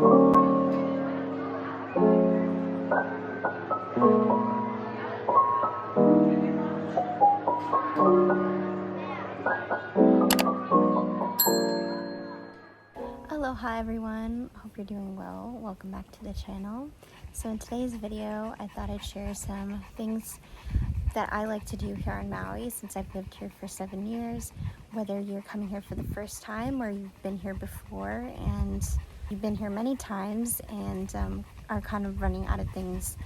Aloha everyone, hope you're doing well. Welcome back to the channel. So in today's video, I thought I'd share some things that I like to do here on Maui since I've lived here for 7 years. Whether you're coming here for the first time or you've been here before and you've been here many times and are kind of running out of things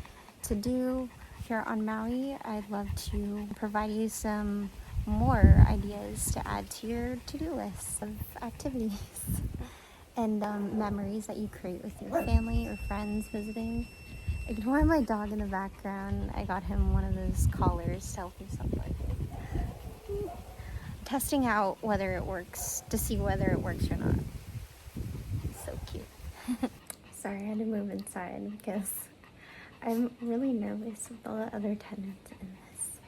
to do here on Maui, I'd love to provide you some more ideas to add to your to-do list of activities and memories that you create with your family or friends visiting. Ignore my dog in the background. I got him one of those collars to help himself like testing out whether it works, to see whether it works or not. So cute. Sorry, I had to move inside because I'm really nervous with all the other tenants in this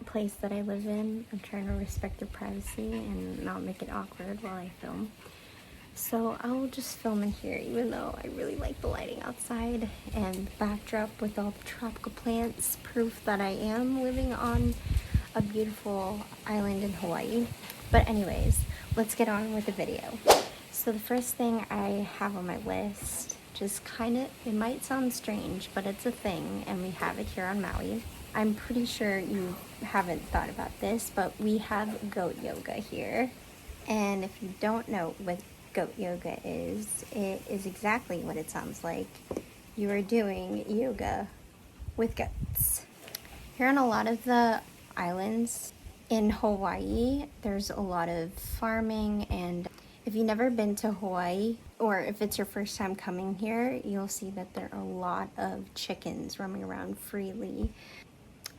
place that I live in. I'm trying to respect their privacy and not make it awkward while I film. So I'll just film in here, even though I really like the lighting outside and the backdrop with all the tropical plants, proof that I am living on a beautiful island in Hawaii. But anyways, let's get on with the video. So the first thing I have on my list, just kind of, it might sound strange, but it's a thing, and we have it here on Maui. I'm pretty sure you haven't thought about this, but we have goat yoga here. And if you don't know what goat yoga is, it is exactly what it sounds like. You are doing yoga with goats. Here on a lot of the islands in Hawaii, there's a lot of farming, and if you've never been to Hawaii, or if it's your first time coming here, you'll see that there are a lot of chickens roaming around freely.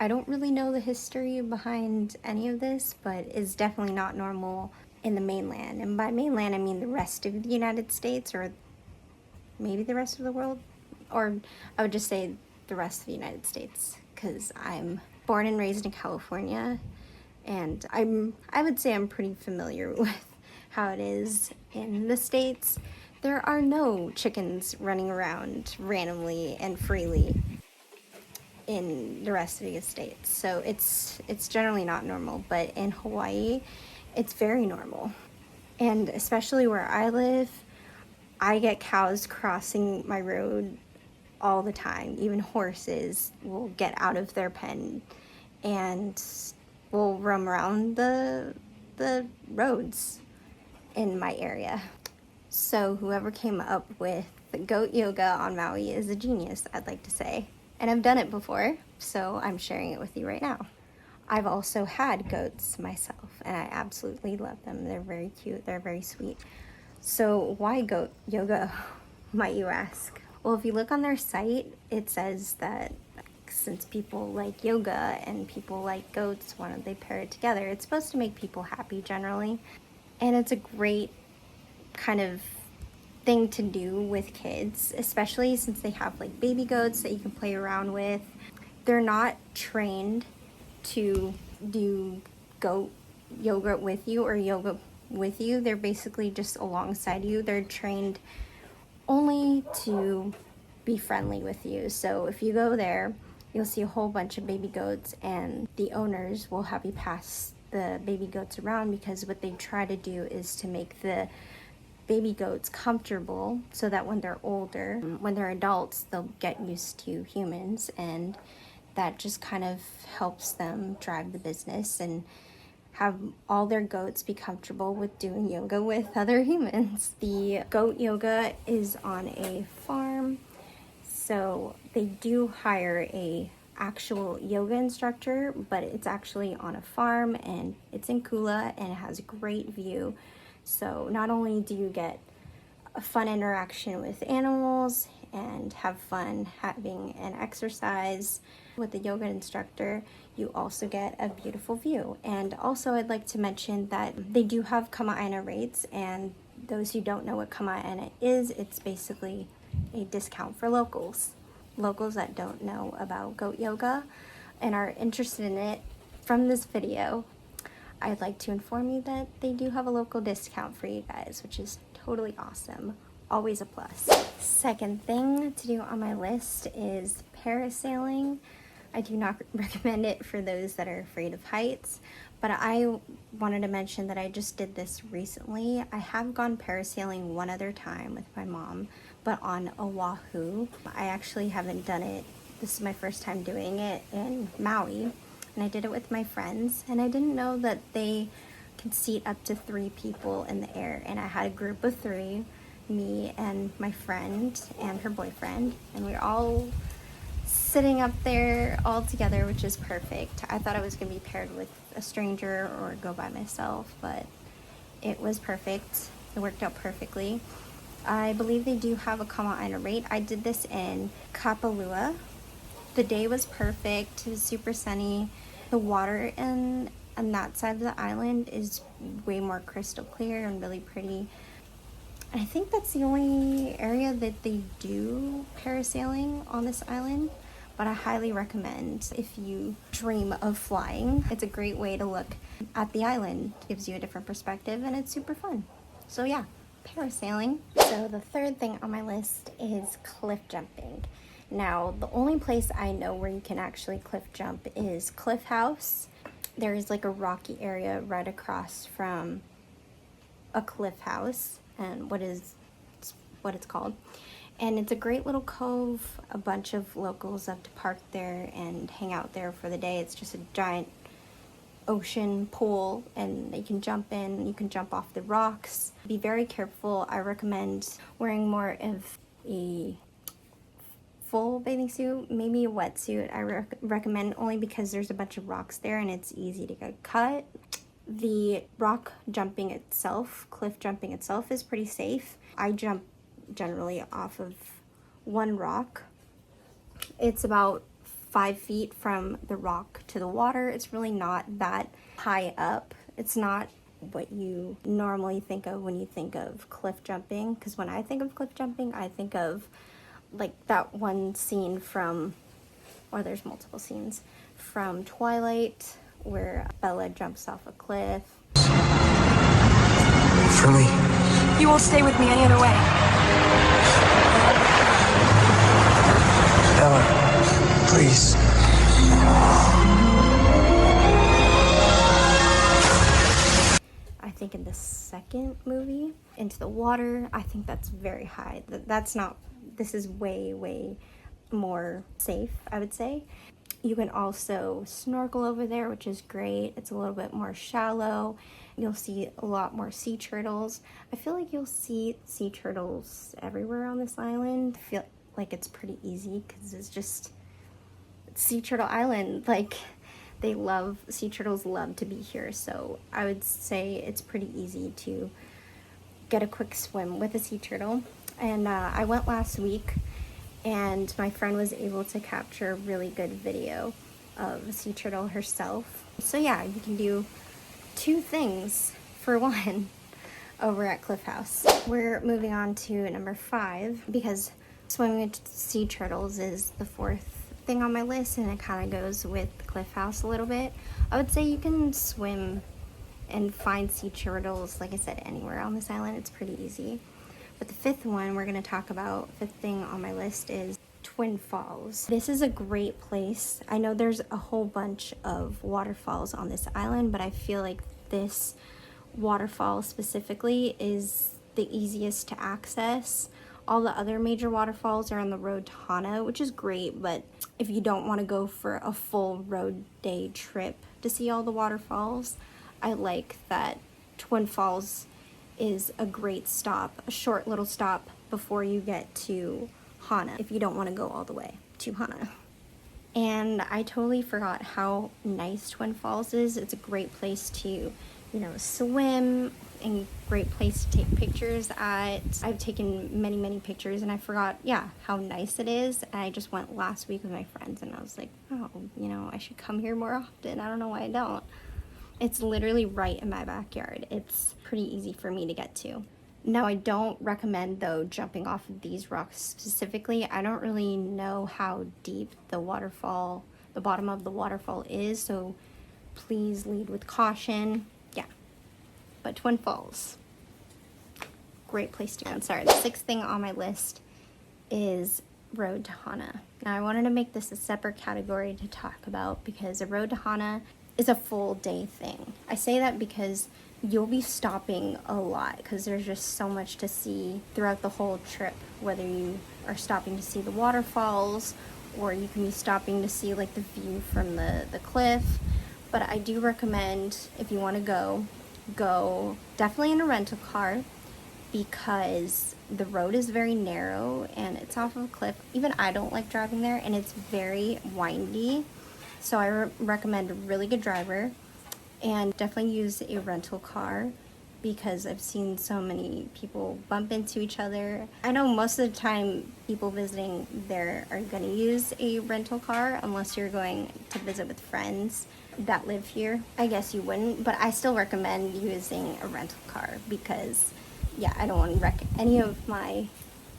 I don't really know the history behind any of this, but it's definitely not normal in the mainland. And by mainland, I mean the rest of the United States, or maybe the rest of the world, or I would just say the rest of the United States, because I'm born and raised in California, and I would say I'm pretty familiar with how it is in the States. There are no chickens running around randomly and freely in the rest of the States, so it's generally not normal. But in Hawaii, it's very normal. And especially where I live, I get cows crossing my road all the time. Even horses will get out of their pen and will roam around the roads in my area. So whoever came up with the goat yoga on Maui is a genius, I'd like to say. And I've done it before, so I'm sharing it with you right now. I've also had goats myself, and I absolutely love them. They're very cute, they're very sweet. So why goat yoga, might you ask? Well, if you look on their site, it says that since people like yoga and people like goats, why don't they pair it together? It's supposed to make people happy generally, and it's a great kind of thing to do with kids, especially since they have like baby goats that you can play around with. They're not trained to do goat yoga with you or yoga with you. They're basically just alongside you. They're trained only to be friendly with you. So if you go there, you'll see a whole bunch of baby goats, and the owners will have you pass the baby goats around, because what they try to do is to make the baby goats comfortable so that when they're older, when they're adults, they'll get used to humans, and that just kind of helps them drive the business and have all their goats be comfortable with doing yoga with other humans. The goat yoga is on a farm, so they do hire a actual yoga instructor, but it's actually on a farm, and it's in Kula, and it has a great view. So not only do you get a fun interaction with animals and have fun having an exercise with the yoga instructor, you also get a beautiful view. And also I'd like to mention that they do have kama'aina rates, and those who don't know what kama'aina is, it's basically a discount for locals that don't know about goat yoga and are interested in it. From this video, I'd like to inform you that they do have a local discount for you guys, which is totally awesome. always a plus. Second thing to do on my list is parasailing. I do not recommend it for those that are afraid of heights, but I wanted to mention that I just did this recently. I have gone parasailing one other time with my mom, but on Oahu. I actually haven't done it. This is my first time doing it in Maui, and I did it with my friends, and I didn't know that they can seat up to 3 people in the air, and I had a group of 3, me and my friend and her boyfriend, and we were all sitting up there all together, which is perfect. I thought I was gonna be paired with a stranger or go by myself, but it was perfect. It worked out perfectly. I believe they do have a Kama'aina rate. I did this in Kapalua. The day was perfect. It was super sunny. The water on that side of the island is way more crystal clear and really pretty. I think that's the only area that they do parasailing on this island, but I highly recommend if you dream of flying. It's a great way to look at the island. It gives you a different perspective and it's super fun. So yeah, parasailing. So the third thing on my list is cliff jumping. Now, the only place I know where you can actually cliff jump is Cliff House. There is like a rocky area right across from a cliff house, and what it's called. And it's a great little cove. A bunch of locals love to park there and hang out there for the day. It's just a giant ocean pool, and you can jump in, you can jump off the rocks. Be very careful. I recommend wearing more of a full bathing suit, maybe a wetsuit. I recommend only because there's a bunch of rocks there and it's easy to get cut. The rock jumping itself, cliff jumping itself, is pretty safe. I jump generally off of one rock. It's about 5 feet from the rock to the water. It's really not that high up. It's not what you normally think of when you think of cliff jumping, because when I think of cliff jumping, I think of like that one scene from, or there's multiple scenes from Twilight where Bella jumps off a cliff. For me. You won't stay with me any other way. Bella, please. I think in the second movie, Into the Water, I think that's very high. That's not, this is way, way more safe, I would say. You can also snorkel over there, which is great. It's a little bit more shallow. You'll see a lot more sea turtles. I feel like you'll see sea turtles everywhere on this island. I feel like it's pretty easy because it's just Sea Turtle Island. Like, sea turtles love to be here. So I would say it's pretty easy to get a quick swim with a sea turtle. And I went last week, and my friend was able to capture a really good video of a sea turtle herself. So yeah, you can do 2 things for one over at Cliff House. We're moving on to number 5, because swimming with sea turtles is the 4th thing on my list, and it kind of goes with Cliff House a little bit. I would say you can swim and find sea turtles, like I said, anywhere on this island. It's pretty easy. But the 5th one we're going to talk about, 5th thing on my list, is Twin Falls. This is a great place. I know there's a whole bunch of waterfalls on this island, but I feel like this waterfall specifically is the easiest to access. All the other major waterfalls are on the road to Hana, which is great, but if you don't want to go for a full road day trip to see all the waterfalls, I like that Twin Falls is a great stop, a short little stop before you get to Hana, if you don't want to go all the way to Hana. And I totally forgot how nice Twin Falls is. It's a great place to, swim, and great place to take pictures at. I've taken many, many pictures, and I forgot, how nice it is. And I just went last week with my friends, and I was like, oh, I should come here more often. I don't know why I don't. It's literally right in my backyard. It's pretty easy for me to get to. Now, I don't recommend, though, jumping off of these rocks specifically. I don't really know how deep the bottom of the waterfall is, so please lead with caution. Yeah. But Twin Falls, great place to go. And sorry, the sixth thing on my list is Road to Hana. Now I wanted to make this a separate category to talk about because a Road to Hana is a full day thing. I say that because you'll be stopping a lot because there's just so much to see throughout the whole trip, whether you are stopping to see the waterfalls or you can be stopping to see like the view from the cliff. But I do recommend, if you want to go definitely in a rental car because the road is very narrow and it's off of a cliff. Even I don't like driving there, and it's very windy. So I recommend a really good driver, and definitely use a rental car because I've seen so many people bump into each other. I know most of the time people visiting there are going to use a rental car unless you're going to visit with friends that live here. I guess you wouldn't, but I still recommend using a rental car because, yeah, I don't want to wreck any of my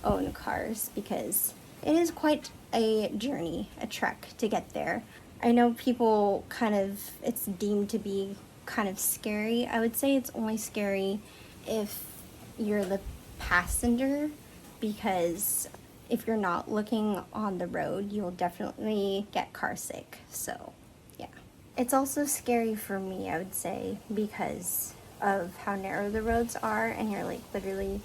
own cars because it is quite a journey, a trek to get there. I know people it's deemed to be kind of scary. I would say it's only scary if you're the passenger, because if you're not looking on the road, you'll definitely get car sick. So, yeah. It's also scary for me, I would say, because of how narrow the roads are and you're like literally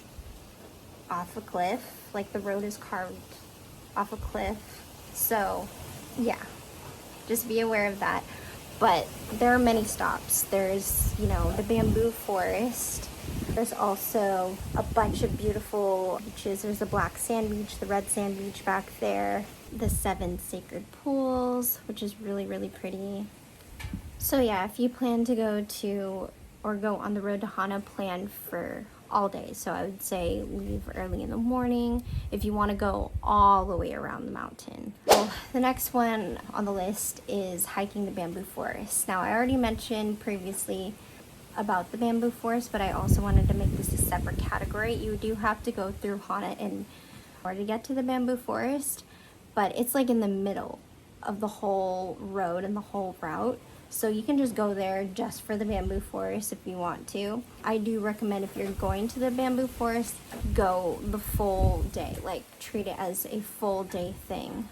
off a cliff. Like the road is carved off a cliff. So, yeah. Just be aware of that. But there are many stops. There's, the bamboo forest. There's also a bunch of beautiful beaches. There's the black sand beach, the red sand beach back there, the 7 sacred pools, which is really, really pretty. So yeah, if you plan to go on the road to Hana, plan for all day. So I would say leave early in the morning if you want to go all the way around the mountain. Well, the next one on the list is hiking the bamboo forest. Now I already mentioned previously about the bamboo forest, but I also wanted to make this a separate category. You do have to go through Hana in order to get to the bamboo forest, but it's like in the middle of the whole road and the whole route. So you can just go there just for the bamboo forest if you want to. I do recommend if you're going to the bamboo forest, go the full day. Like treat it as a full day thing.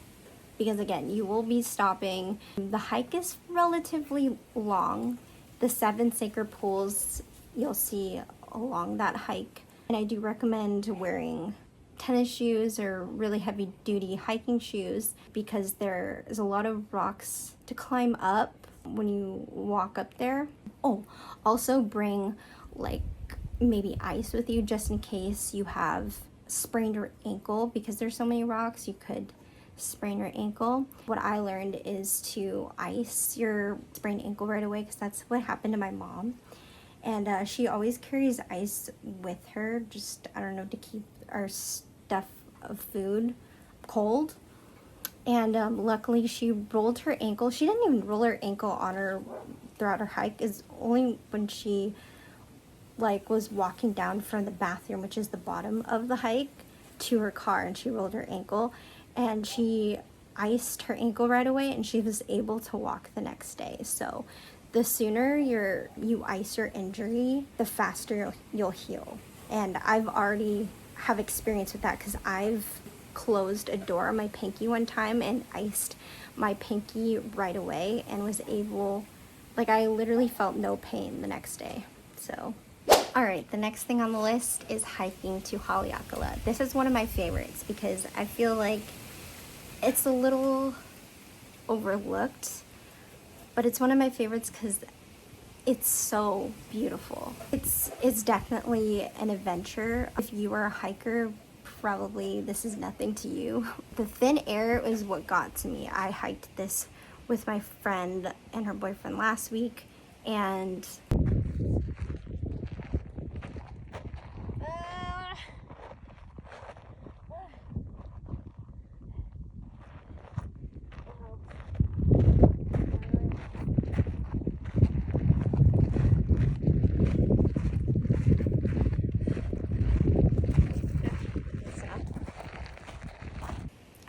Because again, you will be stopping. The hike is relatively long. The 7 sacred pools you'll see along that hike. And I do recommend wearing tennis shoes or really heavy duty hiking shoes because there is a lot of rocks to climb up when you walk up there. Oh, also bring like maybe ice with you just in case you have sprained your ankle, because there's so many rocks you could sprain your ankle. What I learned is to ice your sprained ankle right away because that's what happened to my mom. And she always carries ice with her, just, I don't know, to keep our stuff of food cold. And luckily she rolled her ankle. She didn't even roll her ankle on her throughout her hike. Is only when she was walking down from the bathroom, which is the bottom of the hike, to her car, and she rolled her ankle. And she iced her ankle right away, and she was able to walk the next day. So the sooner you ice your injury, the faster you'll heal. And I've already have experience with that because I've closed a door on my pinky one time and iced my pinky right away and was able, I literally felt no pain the next day. So, all right, the next thing on the list is hiking to Haleakala. This is one of my favorites because I feel like it's a little overlooked, but it's one of my favorites because it's so beautiful. It's definitely an adventure. If you are a hiker, probably this is nothing to you. The thin air is what got to me. I hiked this with my friend and her boyfriend last week, and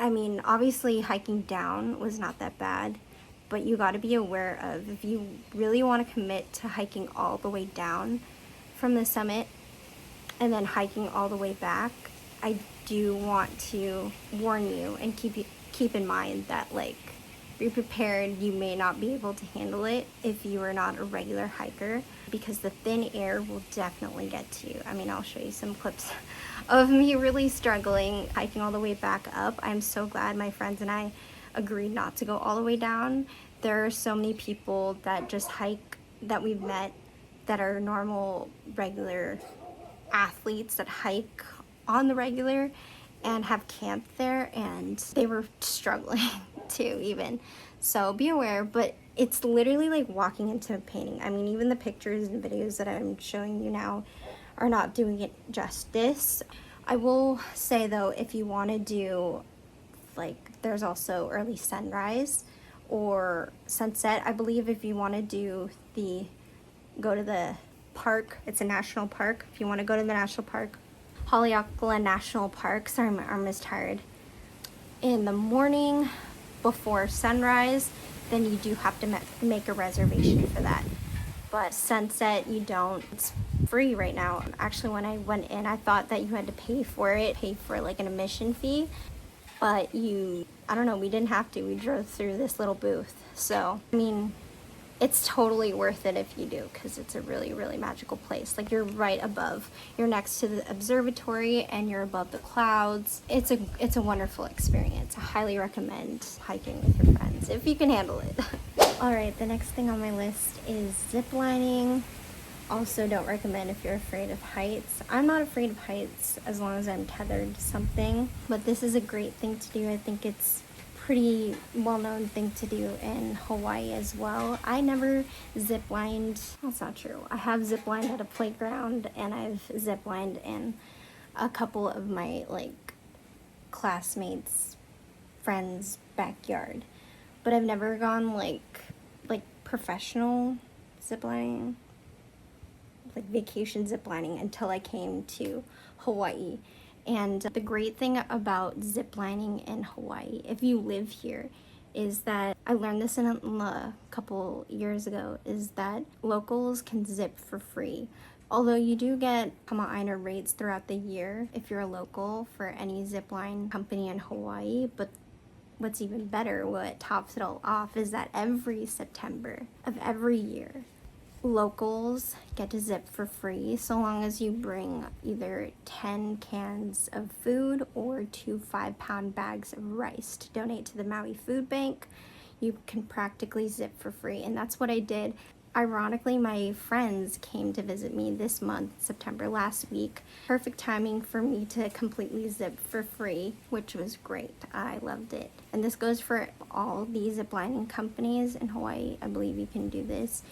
I mean, obviously hiking down was not that bad, but you got to be aware of, if you really want to commit to hiking all the way down from the summit, and then hiking all the way back, I do want to warn you and keep in mind that, like, be prepared, you may not be able to handle it if you are not a regular hiker, because the thin air will definitely get to you. I mean, I'll show you some clips of me really struggling hiking all the way back up. I'm so glad my friends and I agreed not to go all the way down. There are so many people that just hike that we've met that are normal, regular athletes that hike on the regular and have camped there, and they were struggling too even. So be aware, but it's literally like walking into a painting. I mean, even the pictures and videos that I'm showing you now are not doing it justice. I will say though, if you want to do, like, there's also early sunrise or sunset. I believe if you want to go to the park, it's a national park. If you want to go to the national park, Haleakala National Park, sorry, my arm is tired, in the morning before sunrise, then you do have to make a reservation for that. But sunset, you don't. It's free right now. Actually, when I went in, I thought that you had to pay for like an admission fee, but I don't know, we didn't have to. We drove through this little booth. So, I mean, it's totally worth it if you do, because it's a really, really magical place. Like, you're right above, you're next to the observatory and you're above the clouds. It's a wonderful experience. I highly recommend hiking with your friends if you can handle it. All right, the next thing on my list is zip lining. Also, don't recommend if you're afraid of heights. I'm not afraid of heights as long as I'm tethered to something, but this is a great thing to do. I think it's pretty well-known thing to do in Hawaii as well. I never zip-lined. That's not true. I have zip-lined at a playground, and I've zip-lined in a couple of my, like, classmates' friends' backyard, but I've never gone like professional zip-lining, like vacation zip-lining, until I came to Hawaii. And the great thing about ziplining in Hawaii, if you live here, is that I learned this a couple years ago, is that locals can zip for free. Although you do get Kama'aina rates throughout the year if you're a local for any zipline company in Hawaii, but what's even better, what tops it all off, is that every September of every year, locals get to zip for free so long as you bring either 10 cans of food or 2 5-pound bags of rice to donate to the Maui Food Bank. You can practically zip for free, and that's what I did. Ironically, my friends came to visit me this month, September, last week. Perfect timing for me to completely zip for free, which was great. I loved it. And this goes for all the ziplining companies in Hawaii. I believe you can do this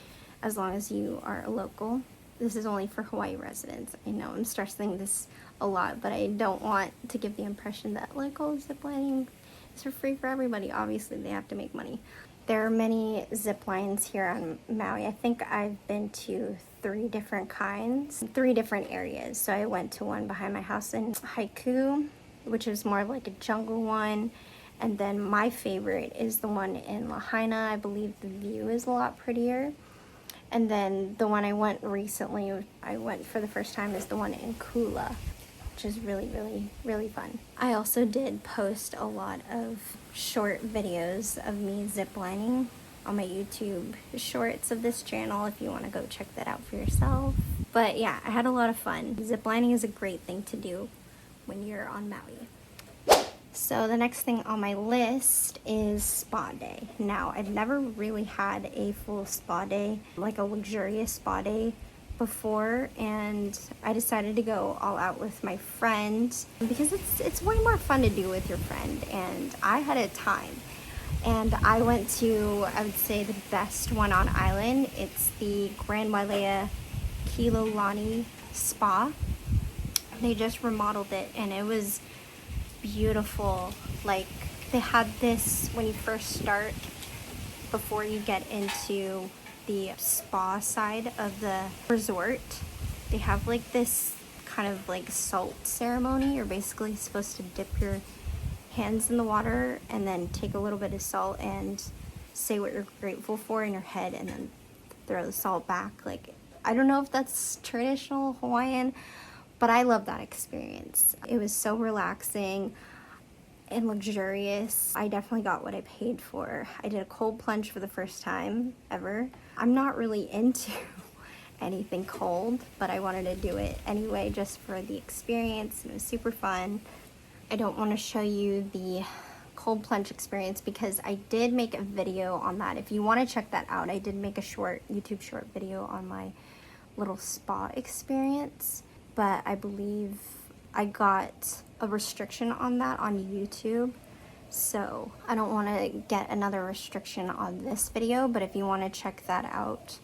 as long as you are a local. This is only for Hawaii residents. I know I'm stressing this a lot, but I don't want to give the impression that, like, oh, ziplining is for free for everybody. Obviously, they have to make money. There are many zip lines here on Maui. I think I've been to 3 different kinds, 3 different areas. So I went to one behind my house in Haiku, which is more like a jungle one. And then my favorite is the one in Lahaina. I believe the view is a lot prettier. And then the one I went for the first time, is the one in Kula, which is really, really, really fun. I also did post a lot of short videos of me ziplining on my YouTube shorts of this channel if you want to go check that out for yourself. But yeah, I had a lot of fun. Ziplining is a great thing to do when you're on Maui. So the next thing on my list is spa day. Now, I've never really had a full spa day, like a luxurious spa day before, and I decided to go all out with my friend because it's way more fun to do with your friend, and I had a time. And I went to, I would say, the best one on island. It's the Grand Wailea Kilolani Spa. They just remodeled it, and it was beautiful. Like, they had this when you first start, before you get into the spa side of the resort, they have like this kind of like salt ceremony. You're basically supposed to dip your hands in the water and then take a little bit of salt and say what you're grateful for in your head, and then throw the salt back. Like, I don't know if that's traditional Hawaiian, But I love that experience. It was so relaxing and luxurious. I definitely got what I paid for. I did a cold plunge for the first time ever. I'm not really into anything cold, but I wanted to do it anyway just for the experience, and it was super fun. I don't want to show you the cold plunge experience because I did make a video on that. If you want to check that out, I did make a short YouTube short video on my little spa experience, but I believe I got a restriction on that on YouTube, so I don't want to get another restriction on this video. But if you want to check that out,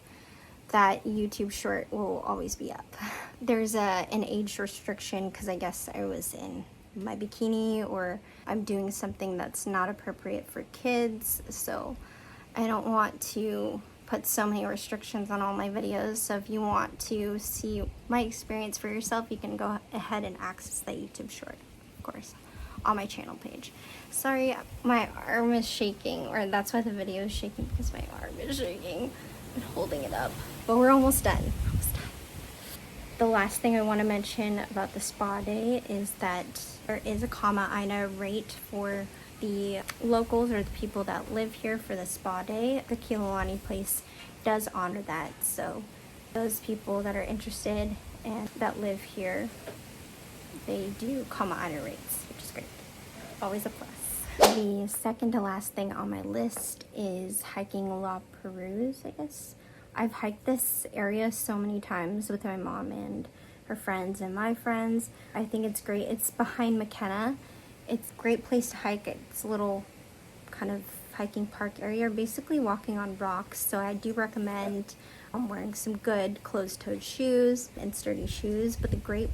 that YouTube short will always be up. There's an age restriction because I guess I was in my bikini, or I'm doing something that's not appropriate for kids, so I don't want to put so many restrictions on all my videos. So if you want to see my experience for yourself, you can go ahead and access that YouTube short, of course, on my channel page. Sorry, my arm is shaking, or that's why the video is shaking, because my arm is shaking. I'm holding it up, but we're almost done. The last thing I want to mention about the spa day is that there is a Kama Aina rate for the locals, or the people that live here, for the spa day. The Kilolani place does honor that, so those people that are interested and that live here, they do Kama Aina rates, which is great. Always a plus. The second to last thing on my list is hiking La Perouse, I guess. I've hiked this area so many times with my mom and her friends and my friends. I think it's great. It's behind McKenna. It's a great place to hike. It's a little kind of hiking park area, basically walking on rocks. So I do recommend wearing some good closed-toed shoes and sturdy shoes. But the great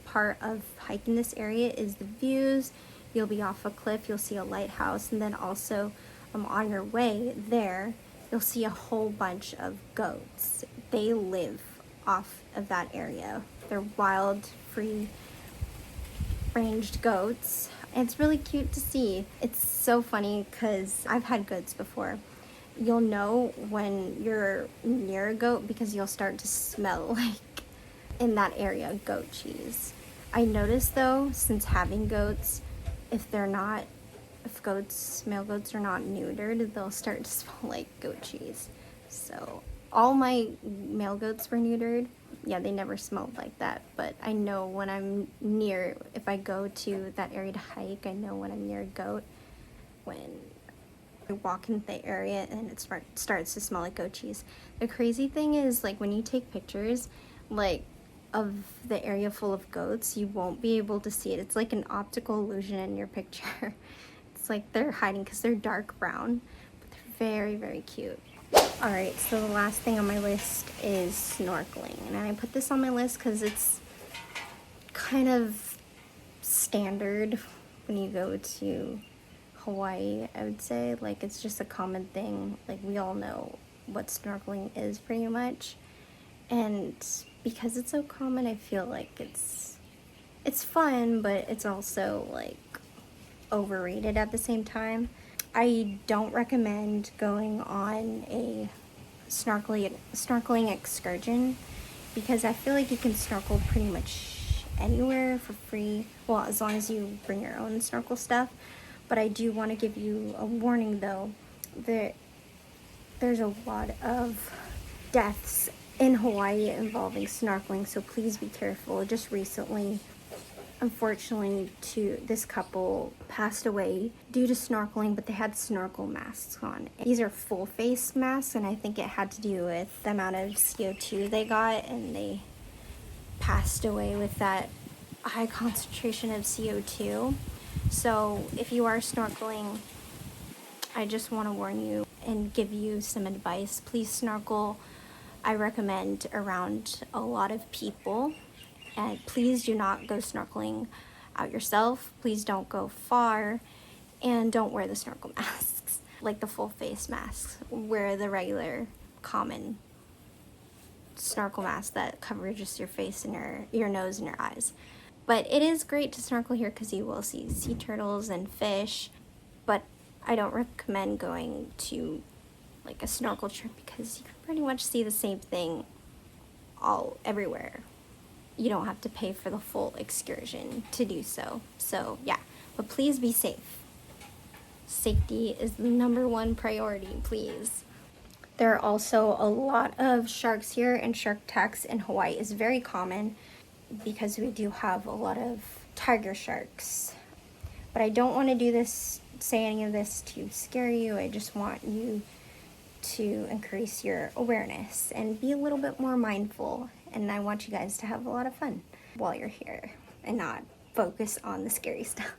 part of hiking this area is the views. You'll be off a cliff, you'll see a lighthouse, and then also on your way there, you'll see a whole bunch of goats. They live off of that area. They're wild, free ranged goats. And it's really cute to see. It's so funny because I've had goats before. You'll know when you're near a goat because you'll start to smell, like, in that area, goat cheese. I noticed though, since having goats, if male goats are not neutered, they'll start to smell like goat cheese. So all my male goats were neutered. Yeah, they never smelled like that, but I know when I'm near, if I go to that area to hike, I know when I'm near a goat, when I walk into the area and it starts to smell like goat cheese. The crazy thing is, like, when you take pictures, like, of the area full of goats, you won't be able to see it. It's like an optical illusion in your picture. It's like they're hiding because they're dark brown, but they're very, very cute. Alright, so the last thing on my list is snorkeling. And I put this on my list because it's kind of standard when you go to Hawaii, I would say. Like, it's just a common thing. Like, we all know what snorkeling is pretty much. And because it's so common, I feel like it's fun, but it's also, like, overrated at the same time. I don't recommend going on a snorkeling excursion because I feel like you can snorkel pretty much anywhere for free. Well, as long as you bring your own snorkel stuff. But I do want to give you a warning though. There's a lot of deaths in Hawaii involving snorkeling, so please be careful. Just recently, unfortunately, this couple passed away due to snorkeling, but they had snorkel masks on. These are full face masks, and I think it had to do with the amount of CO2 they got, and they passed away with that high concentration of CO2. So if you are snorkeling, I just want to warn you and give you some advice. Please snorkel, I recommend, around a lot of people. And please do not go snorkeling out yourself. Please don't go far. And don't wear the snorkel masks, like the full face masks. Wear the regular, common snorkel mask that covers just your face and your nose and your eyes. But it is great to snorkel here because you will see sea turtles and fish. But I don't recommend going to like a snorkel trip because you can pretty much see the same thing everywhere. you don't have to pay for the full excursion to do so. So yeah, but please be safe. Safety is the #1 priority, please. There are also a lot of sharks here, and shark attacks in Hawaii is very common because we do have a lot of tiger sharks. But I don't want to say any of this to scare you. I just want you to increase your awareness and be a little bit more mindful. And I want you guys to have a lot of fun while you're here and not focus on the scary stuff.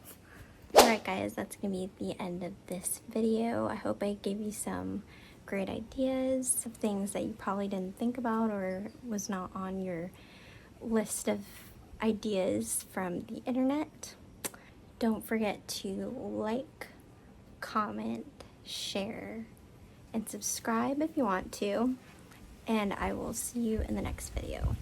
Alright guys, that's going to be the end of this video. I hope I gave you some great ideas of things that you probably didn't think about or was not on your list of ideas from the internet. Don't forget to like, comment, share, and subscribe if you want to. And I will see you in the next video.